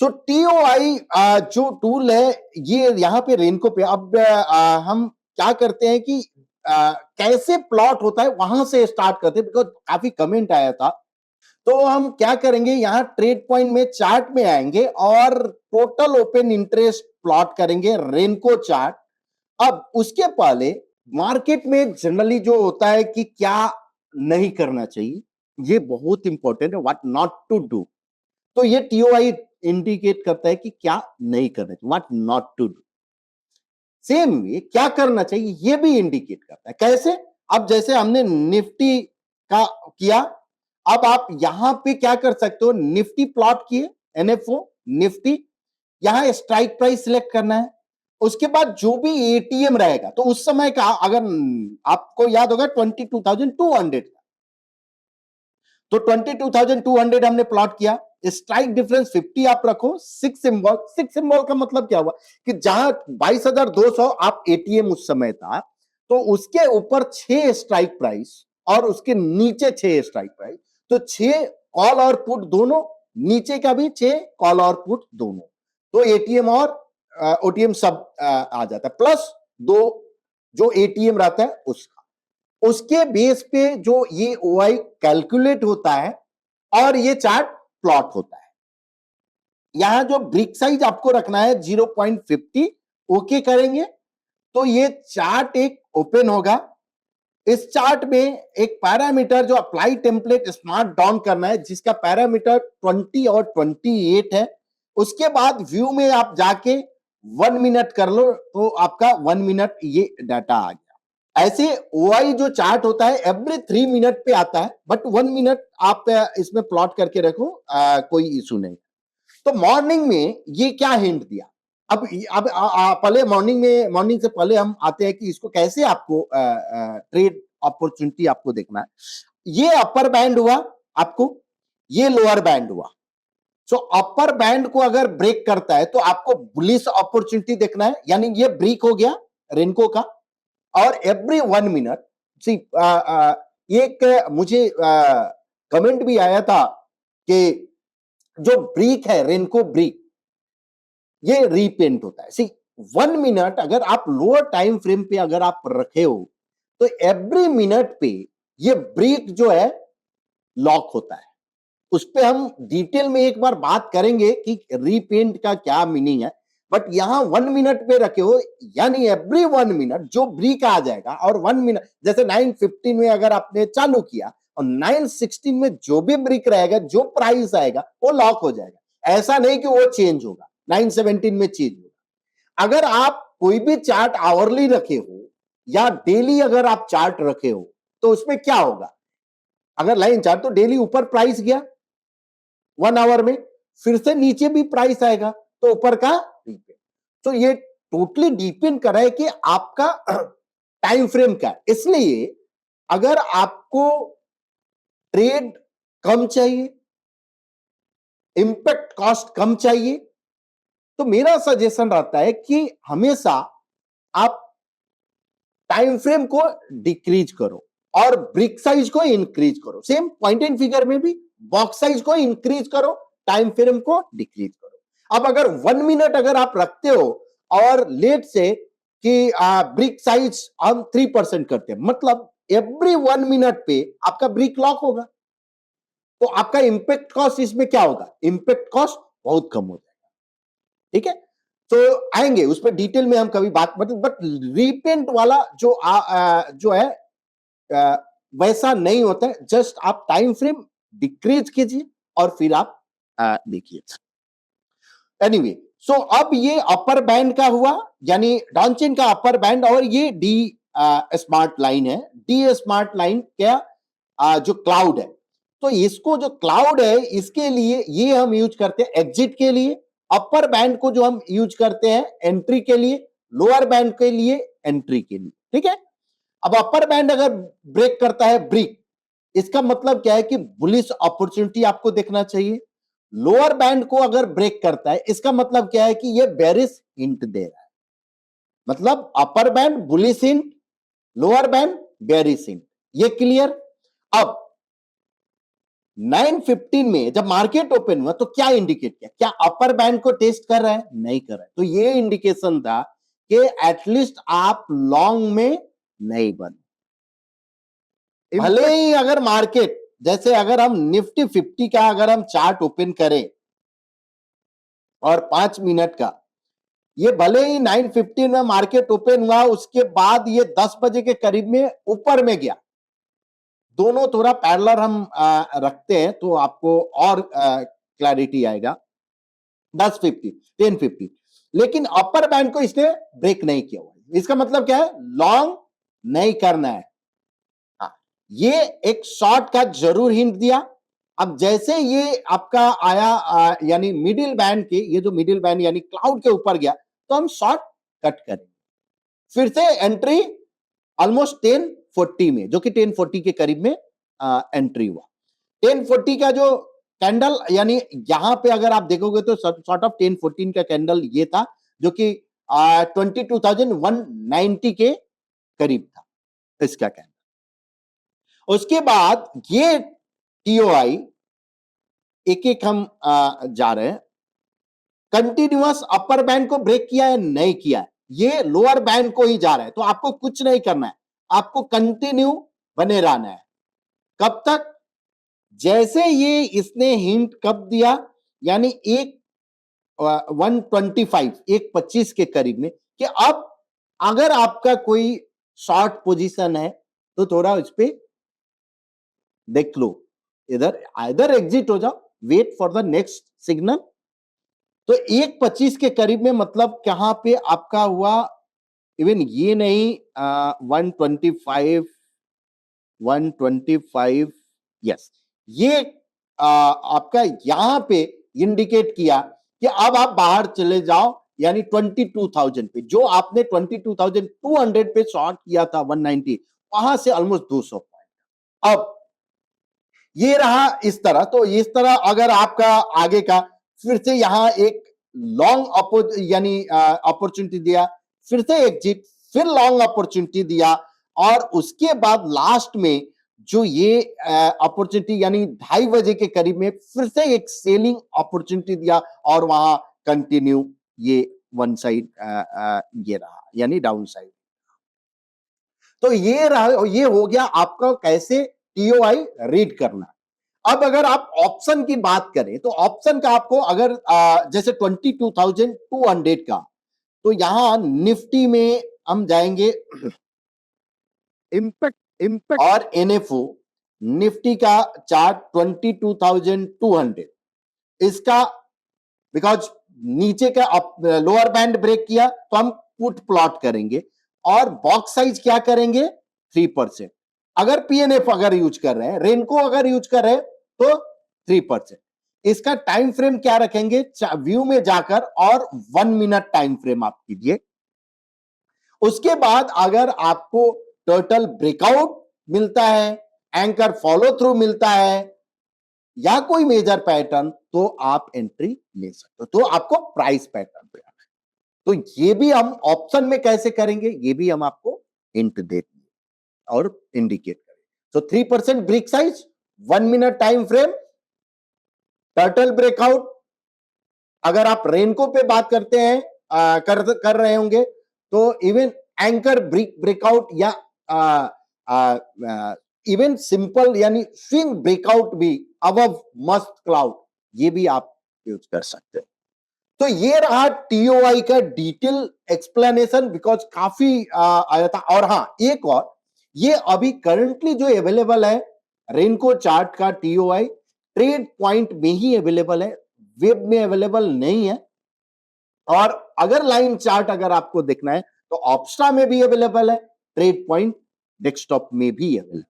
सो TOI जो tool है ये यहाँ पे रेनको पे अब हम क्या करते हैं कि कैसे प्लॉट होता है वहां से स्टार्ट करते हैं, बिकॉज काफी कमेंट आया था। तो हम क्या करेंगे, यहाँ ट्रेड पॉइंट में चार्ट में आएंगे और टोटल ओपन इंटरेस्ट प्लॉट करेंगे रेनको चार्ट। अब उसके पहले मार्केट में जनरली जो होता है कि क्या नहीं करना चाहिए, ये बहुत इंपॉर्टेंट है, व्हाट नॉट टू डू। तो ये टीओआई इंडिकेट करता है कि क्या नहीं करना चाहिए, what not to do. Same way क्या करना चाहिए ये भी इंडिकेट करता है। कैसे? अब जैसे हमने निफ्टी का किया, अब आप यहां पे क्या कर सकते हो, निफ्टी प्लॉट किए, एनएफओ निफ्टी, यहां स्ट्राइक प्राइस सिलेक्ट करना है। उसके बाद जो भी एटीएम रहेगा, तो उस समय का अगर आपको याद होगा 22,200 का, तो 22,200 हमने प्लॉट किया। स्ट्राइक डिफरेंस 50 आप रखो, सिक्स सिंबल का मतलब क्या हुआ कि जहां 22,200 आप एटीएम उस समय था, तो उसके ऊपर 6 स्ट्राइक प्राइस और उसके नीचे 6 स्ट्राइक प्राइस, तो 6 कॉल और पुट दोनों, नीचे का भी 6 कॉल और पुट दोनों, तो एटीएम और ओटीएम सब आ जाता है, प्लस 2 जो एटीएम रहता है उसका। उसके बेस पे जो ये ओआई कैलकुलेट होता है और ये चार्ट प्लॉट होता है। यहां जो ब्रिक साइज आपको रखना है 0.50, ओके करेंगे तो ये चार्ट एक ओपन होगा। इस चार्ट में एक पैरामीटर जो अप्लाई टेम्पलेट स्मार्ट डाउन करना है, जिसका पैरामीटर 20 और 28 है। उसके बाद व्यू में आप जाके 1 मिनट कर लो, तो आपका 1 मिनट ये डाटा आ गया। ऐसे ओआई जो चार्ट होता है एवरी 3 मिनट पे आता है, बट 1 मिनट आप इसमें प्लॉट करके रखो, कोई इशू नहीं। तो मॉर्निंग में ये क्या हिंट दिया, अब पहले मॉर्निंग से पहले हम आते हैं कि इसको कैसे आपको ट्रेड अपॉर्चुनिटी आपको देखना है। ये अपर बैंड हुआ आपको, ये लोअर बैंड हुआ। सो अपर बैंड को अगर ब्रेक करता है तो आपको बुलिश अपॉर्चुनिटी देखना है, यानी ये ब्रेक हो गया रेनको का। और एवरी 1 मिनट सी एक मुझे कमेंट भी आया था कि जो ब्रेक है रेनको ब्रेक, ये रीपेंट होता है। सी 1 मिनट अगर आप लोअर टाइम फ्रेम पे अगर आप रखे हो, तो एवरी मिनट पे ये ब्रेक जो है लॉक होता है। उस पे हम डिटेल में एक बार बात करेंगे कि रीपेंट का क्या मीनिंग है, बट यहां 1 मिनट पे रखे हो, यानी एवरी 1 मिनट जो ब्रेक आ जाएगा, और 1 मिनट जैसे 9:15 में अगर आपने चालू किया और 9:16 में जो भी ब्रेक रहेगा, जो प्राइस आएगा वो लॉक हो जाएगा। ऐसा नहीं कि वो चेंज होगा, 9:17 में चेंज होगा। अगर आप कोई भी चार्ट आवरली रखे हो या डेली अगर आप चार्ट रखे हो, तो उसमें क्या होगा, अगर लाइन चार्ट तो डेली ऊपर प्राइस गया 1 आवर में, फिर से नीचे भी प्राइस आएगा तो ऊपर का डिपेंड। तो ये टोटली डिपेंड कर रहा है कि आपका टाइम फ्रेम क्या है। इसलिए अगर आपको ट्रेड कम चाहिए, इंपैक्ट कॉस्ट कम चाहिए, तो मेरा सजेशन रहता है कि हमेशा आप टाइम फ्रेम को डिक्रीज करो और ब्रिक साइज को इंक्रीज करो। सेम पॉइंट एंड फिगर में भी बॉक्स साइज को इंक्रीज करो, टाइम फ्रेम को डिक्रीज करो। अब अगर 1 मिनट अगर आप रखते हो और लेट से कि ब्रिक साइज हम 3% करते हैं, मतलब एवरी 1 मिनट पे आपका ब्रिक लॉक होगा, तो आपका इंपैक्ट कॉस्ट इसमें क्या होगा, इंपैक्ट कॉस्ट बहुत कम हो जाएगा। ठीक है, तो आएंगे उस पर डिटेल में हम कभी बात, बट रीपेंट वाला जो है वैसा नहीं होता है। जस्ट आप टाइम फ्रेम डिक्रीज कीजिए और फिर आप देखिए। एनीवे, सो अब ये अपर बैंड का हुआ, यानी डाउनचेन का अपर बैंड, और ये डी स्मार्ट लाइन है। डी स्मार्ट लाइन क्या, जो क्लाउड है, तो इसको जो क्लाउड है इसके लिए ये हम यूज करते हैं एग्जिट के लिए। अपर बैंड को जो हम यूज करते हैं एंट्री के लिए, लोअर बैंड के लिए एंट्री के लिए। ठीक है, अब अपर बैंड अगर ब्रेक करता है ब्रेक, इसका मतलब क्या है कि बुलिश अपॉर्चुनिटी आपको देखना चाहिए। लोअर बैंड को अगर ब्रेक करता है, इसका मतलब क्या है कि ये बेरिश हिंट दे रहा है, मतलब upper band bullish hint, lower band bearish hint. ये क्लियर। अब 9:15 में जब मार्केट ओपन हुआ तो क्या इंडिकेट किया? क्या अपर बैंड को टेस्ट कर रहा है? नहीं कर रहा है। तो ये इंडिकेशन था कि एटलीस्ट आप लॉन्ग में नहीं बने। भले ही अगर मार्केट, जैसे अगर हम निफ्टी 50 का अगर हम चार्ट ओपन करें और 5 मिनट का, ये भले ही 9:15 में मार्केट ओपन हुआ, उसके बाद ये 10 बजे के करीब में ऊपर में गया। दोनों थोड़ा पैरेलल हम रखते हैं तो आपको और क्लैरिटी आएगा। 10:50, 10:50, लेकिन अपर बैंड को इसने ब्रेक नहीं किया हुआ। इसका मतलब क्या है? लॉन्ग नहीं करना है। हाँ, ये एक शॉर्ट का जरूर हिंट दिया। अब जैसे ये आपका आया यानी मिडिल बैंड के, ये जो मिडिल बैंड यानी क्लाउड के ऊपर गया तो हम शॉर्ट कट करेंगे। फिर से एंट्री ऑलमोस्ट 10:40 में, जो कि 10:40 के करीब में एंट्री हुआ। 10:40 का जो कैंडल यानी यहां पे अगर आप देखोगे तो सॉर्ट ऑफ 10:14 का कैंडल ये था, जो कि 22,190 के करीब था इसका कैंडल। उसके बाद ये टीओआई एक एक हम जा रहे हैं। कंटिन्यूअस अपर बैंड को ब्रेक किया है? नहीं किया है। ये लोअर बैंड को ही जा रहा है। तो आपको कुछ नहीं करना है, आपको कंटिन्यू बने रहना है। कब तक? जैसे ये इसने हिंट कब दिया, यानी 125 के करीब में, कि अब अगर आपका कोई शॉर्ट पोजीशन है तो थोड़ा उस पे देख लो, इधर एग्जिट हो जाओ, wait for the next signal. तो 1.25 के करीब में मतलब कहां पे आपका हुआ? इवन ये नहीं, 125, यस, ये आपका यहां पे इंडिकेट किया कि अब आप बाहर चले जाओ, यानी 22,000 पे, जो आपने 22,200 पे शॉर्ट किया था 190, वहां से ऑलमोस्ट 200 पॉइंट। अब ये रहा इस तरह। तो इस तरह अगर आपका आगे का फिर से यहां एक लॉन्ग यानी अपॉर्चुनिटी दिया, फिर से एग्जिट, फिर लॉन्ग अपॉर्चुनिटी दिया, और उसके बाद लास्ट में जो ये अपॉर्चुनिटी यानी 2:30 बजे के करीब में फिर से एक सेलिंग अपॉर्चुनिटी दिया, और वहां कंटिन्यू ये वन साइड ये रहा, यानी डाउन साइड। तो ये रहा, ये हो गया आपका कैसे टीओआई रीड करना। अब अगर आप ऑप्शन की बात करें तो ऑप्शन का आपको अगर जैसे 22,200 का, तो यहां निफ्टी में हम जाएंगे इम्पैक्ट और एनएफओ। निफ्टी का चार्ट 22,200, इसका बिकॉज नीचे का लोअर बैंड ब्रेक किया तो हम पुट प्लॉट करेंगे, और बॉक्स साइज क्या करेंगे? 3%। अगर पीएनएफ अगर यूज कर रहे हैं, रेनको अगर यूज कर रहे हैं तो 3%। इसका टाइम फ्रेम क्या रखेंगे? व्यू में जाकर और 1 मिनट टाइम फ्रेम आप कीजिए। उसके बाद अगर आपको टोटल ब्रेकआउट मिलता है, एंकर फॉलो थ्रू मिलता है, या कोई मेजर पैटर्न, तो आप एंट्री ले सकते हो। तो आपको प्राइस पैटर्न पे आना है। तो ये भी हम ऑप्शन में कैसे करेंगे, ये भी हम आपको हिंट देते और इंडिकेट करें। तो 3% break size, 1 minute time frame, turtle breakout. अगर आप रेनको पे बात करते हैं, कर रहे होंगे, तो इवन एंकर ब्रेकआउट, या इवन सिंपल यानी स्विंग ब्रेकआउट भी अबव मस्ट क्लाउड, ये भी आप यूज कर सकते हैं। तो ये रहा टीओआई का डिटेल एक्सप्लेनेशन, बिकॉज काफी आया था। और हाँ, एक और, ये अभी करंटली जो अवेलेबल है रेनको चार्ट का टीओआई, ट्रेड पॉइंट में ही अवेलेबल है, वेब में अवेलेबल नहीं है। और अगर लाइन चार्ट अगर आपको देखना है तो ऑप्स्ट्रा में भी अवेलेबल है, ट्रेड पॉइंट डेस्कटॉप में भी अवेलेबल।